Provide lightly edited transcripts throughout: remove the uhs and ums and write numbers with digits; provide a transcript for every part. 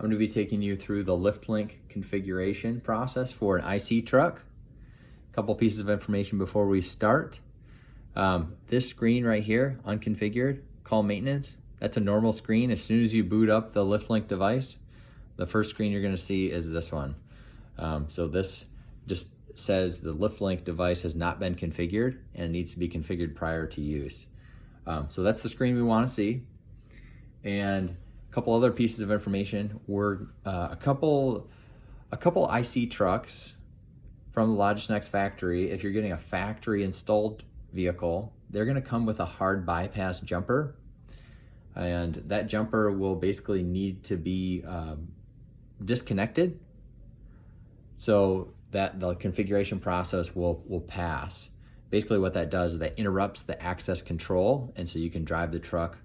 I'm going to be taking you through the LiftLink configuration process for an IC truck. A couple pieces of information before we start. This screen right here, unconfigured, call maintenance. That's a normal screen. As soon as you boot up the LiftLink device, the first screen you're going to see is this one. So this just says the LiftLink device has not been configured and it needs to be configured prior to use. So that's the screen we want to see. And a couple other pieces of information. We're a couple IC trucks from the Logis factory. If you're getting a factory installed vehicle, they're going to come with a hard bypass jumper, and that jumper will basically need to be disconnected so that the configuration process will pass. Basically what that does is that interrupts the access control, and so you can drive the truck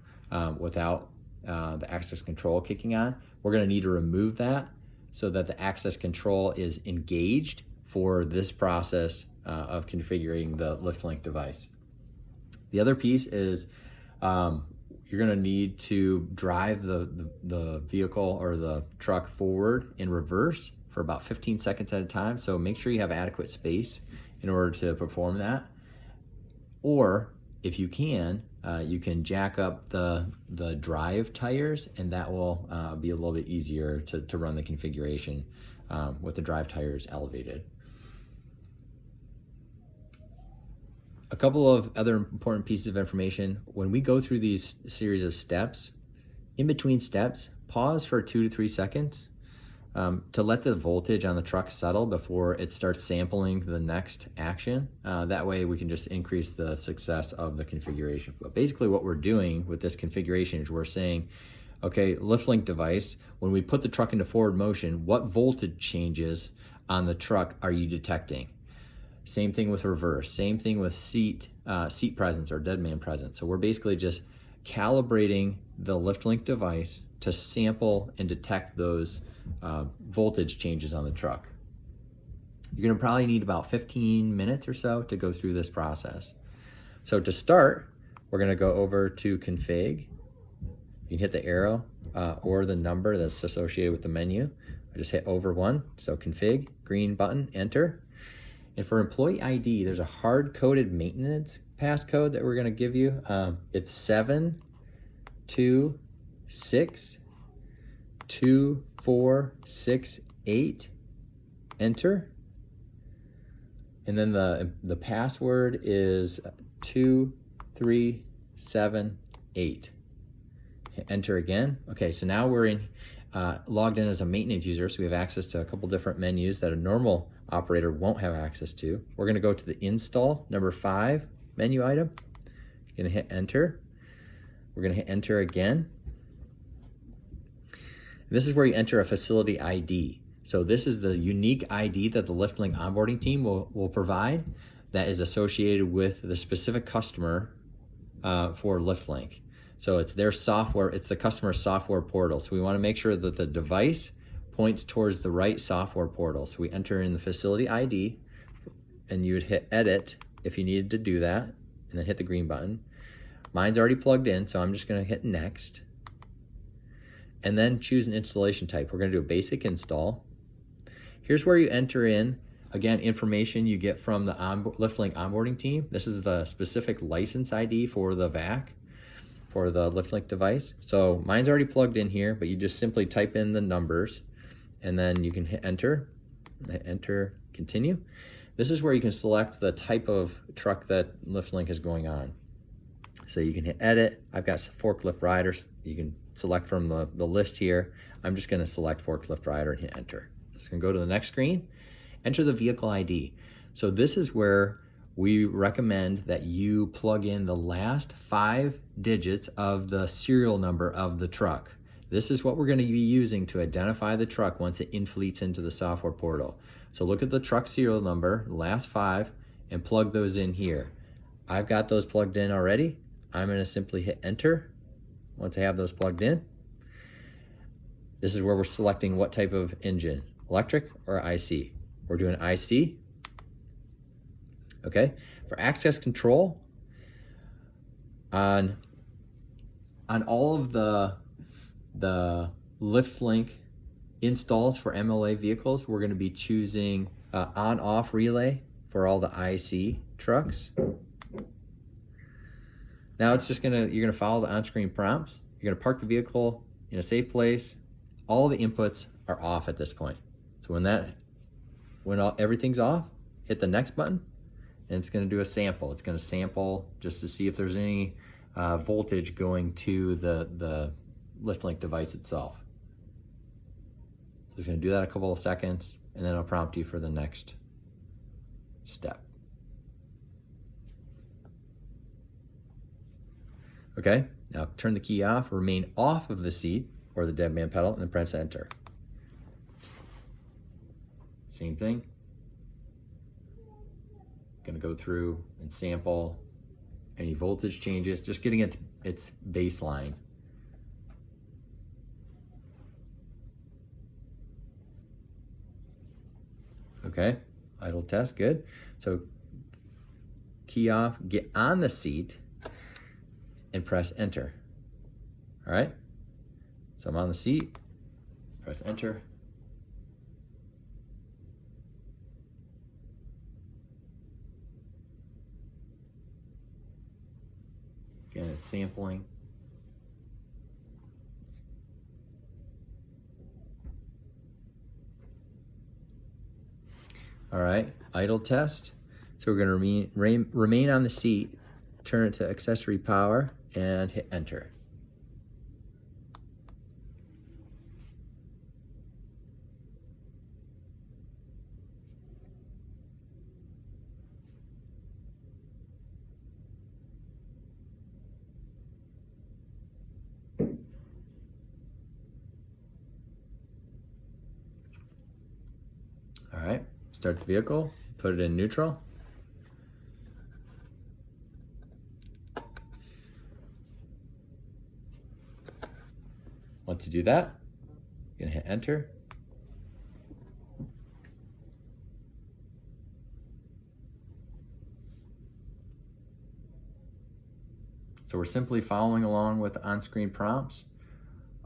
without the access control kicking on. We're going to need to remove that so that the access control is engaged for this process of configuring the LiftLink device. The other piece is you're going to need to drive the vehicle or the truck forward in reverse for about 15 seconds at a time. So make sure you have adequate space in order to perform that. Or if you can jack up the drive tires, and that will be a little bit easier to run the configuration with the drive tires elevated. A couple of other important pieces of information. When we go through these series of steps, in between steps, pause for 2 to 3 seconds to let the voltage on the truck settle before it starts sampling the next action. That way we can just increase the success of the configuration. But basically what we're doing with this configuration is we're saying, okay, LiftLink device, when we put the truck into forward motion, what voltage changes on the truck are you detecting? Same thing with reverse, same thing with seat presence or dead man presence. So we're basically just calibrating the LiftLink device to sample and detect those voltage changes on the truck. You're gonna probably need about 15 minutes or so to go through this process. So to start, we're gonna go over to config. You can hit the arrow or the number that's associated with the menu. I just hit over one, so config, green button, enter. And for employee ID, there's a hard-coded maintenance passcode that we're gonna give you. It's 7262468, enter. And then the password is 2378. Hit enter again. Okay, so now we're logged in as a maintenance user, so we have access to a couple different menus that a normal operator won't have access to. We're gonna go to the install number 5 menu item. You're gonna hit enter. We're gonna hit enter again. This is where you enter a facility ID. So this is the unique ID that the LiftLink onboarding team will provide that is associated with the specific customer for LiftLink. So it's their software, it's the customer software portal. So we wanna make sure that the device points towards the right software portal. So we enter in the facility ID, and you would hit edit if you needed to do that, and then hit the green button. Mine's already plugged in, so I'm just gonna hit next. And then choose an installation type. We're gonna do a basic install. Here's where you enter in, again, information you get from the LiftLink onboarding team. This is the specific license ID for the VAC, for the LiftLink device. So mine's already plugged in here, but you just simply type in the numbers, and then you can hit enter, continue. This is where you can select the type of truck that LiftLink is going on. So you can hit edit. I've got forklift riders. You can select from the list here. I'm just gonna select forklift rider and hit enter. So it's gonna go to the next screen, enter the vehicle ID. So this is where we recommend that you plug in the last 5 digits of the serial number of the truck. This is what we're going to be using to identify the truck once it infleets into the software portal. So look at the truck serial number, the last 5, and plug those in here. I've got those plugged in already. I'm going to simply hit enter once I have those plugged in. This is where we're selecting what type of engine, electric or IC. We're doing IC. Okay, for access control, on all of the LiftLink installs for MLA vehicles, we're going to be choosing on-off relay for all the IC trucks. Now it's just you're gonna follow the on-screen prompts. You're gonna park the vehicle in a safe place. All the inputs are off at this point. So when everything's off, hit the next button, and it's gonna do a sample. It's gonna sample just to see if there's any voltage going to the LiftLink device itself. So it's gonna do that a couple of seconds, and then it'll prompt you for the next step. Okay, now turn the key off, remain off of the seat or the dead man pedal, and then press enter. Same thing. Gonna go through and sample any voltage changes, just getting its baseline. Okay, idle test, good. So key off, get on the seat, and press enter. All right, so I'm on the seat, press enter. Again, it's sampling. All right, idle test. So we're gonna remain on the seat, turn it to accessory power, and hit enter. All right, start the vehicle, put it in neutral. Once you do that, you're gonna hit enter. So we're simply following along with the on-screen prompts,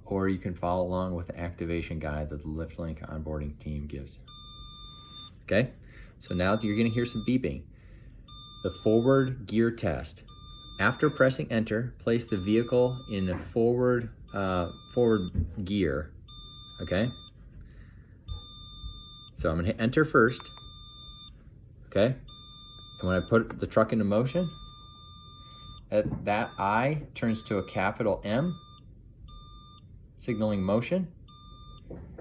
or you can follow along with the activation guide that the LiftLink onboarding team gives. Okay, so now you're gonna hear some beeping. The forward gear test. After pressing enter, place the vehicle in the forward gear, okay? So I'm gonna hit enter first, okay? And when I put the truck into motion, that I turns to a capital M, signaling motion,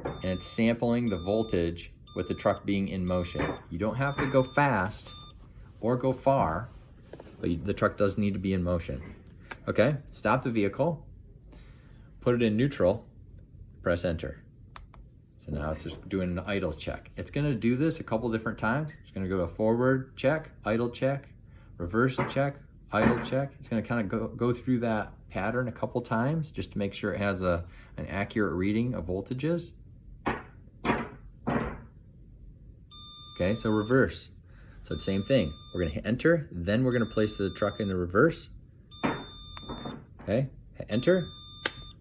and it's sampling the voltage with the truck being in motion. You don't have to go fast or go far, but the truck does need to be in motion. Okay, stop the vehicle, put it in neutral, press enter. So now it's just doing an idle check. It's gonna do this a couple different times. It's gonna go to forward check, idle check, reverse check, idle check. It's gonna kind of go through that pattern a couple times just to make sure it has an accurate reading of voltages. Okay, so reverse. So same thing. We're gonna hit enter, then we're gonna place the truck in the reverse. Okay, hit enter.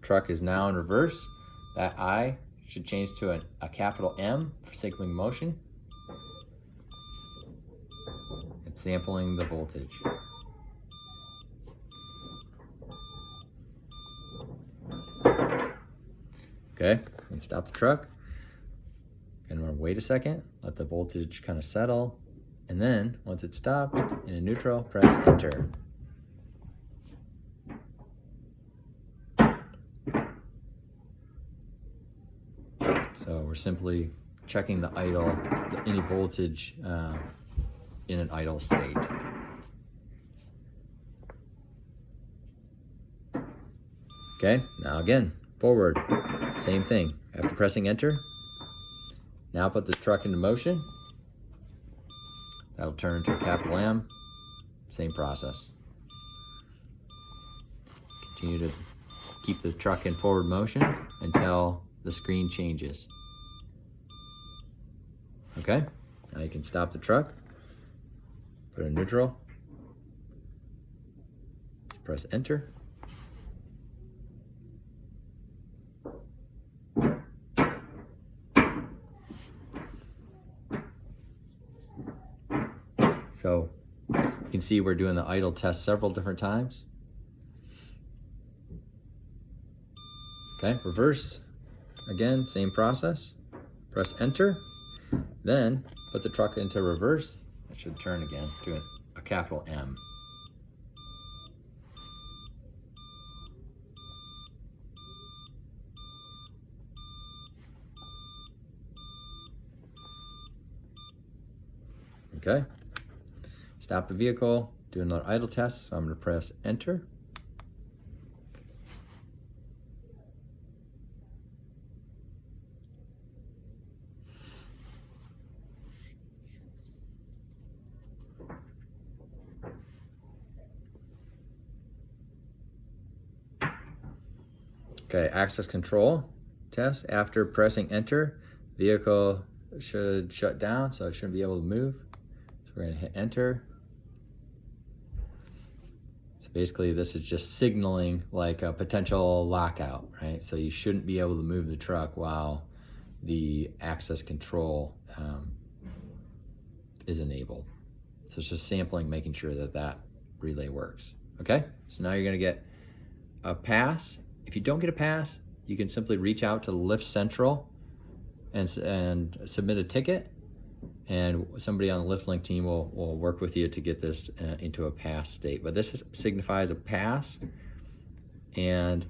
Truck is now in reverse. That I should change to a capital M for signaling motion. It's sampling the voltage. Okay, and stop the truck. Gonna wanna wait a second, let the voltage kind of settle. And then once it's stopped in a neutral, press enter. So we're simply checking the idle, any voltage in an idle state. Okay, now again, forward, same thing. After pressing enter, now put the truck into motion. That'll turn into a capital M, same process. Continue to keep the truck in forward motion until the screen changes. Okay, now you can stop the truck, put it in neutral, press enter. So you can see we're doing the idle test several different times. Okay, reverse. Again, same process. Press enter, then put the truck into reverse. It should turn again to a capital M. Okay, stop the vehicle, do another idle test. So I'm going to press enter. Okay, access control test. After pressing enter, vehicle should shut down, so it shouldn't be able to move. So we're going to hit enter. So basically this is just signaling like a potential lockout, right? So you shouldn't be able to move the truck while the access control is enabled. So it's just sampling, making sure that that relay works. Okay, so now you're going to get a pass. If you don't get a pass, you can simply reach out to Lift Central and submit a ticket, and somebody on the LiftLink team will work with you to get this into a pass state. But this signifies a pass, and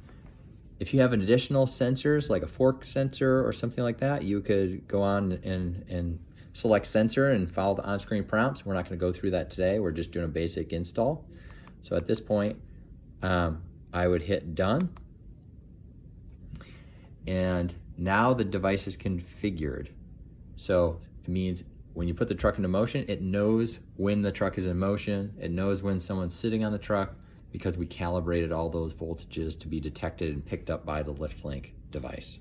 if you have an additional sensors like a fork sensor or something like that, you could go on and select sensor and follow the on-screen prompts. We're not going to go through that today. We're just doing a basic install. So at this point, I would hit done. And now the device is configured. So it means when you put the truck into motion, it knows when the truck is in motion. It knows when someone's sitting on the truck because we calibrated all those voltages to be detected and picked up by the LiftLink device.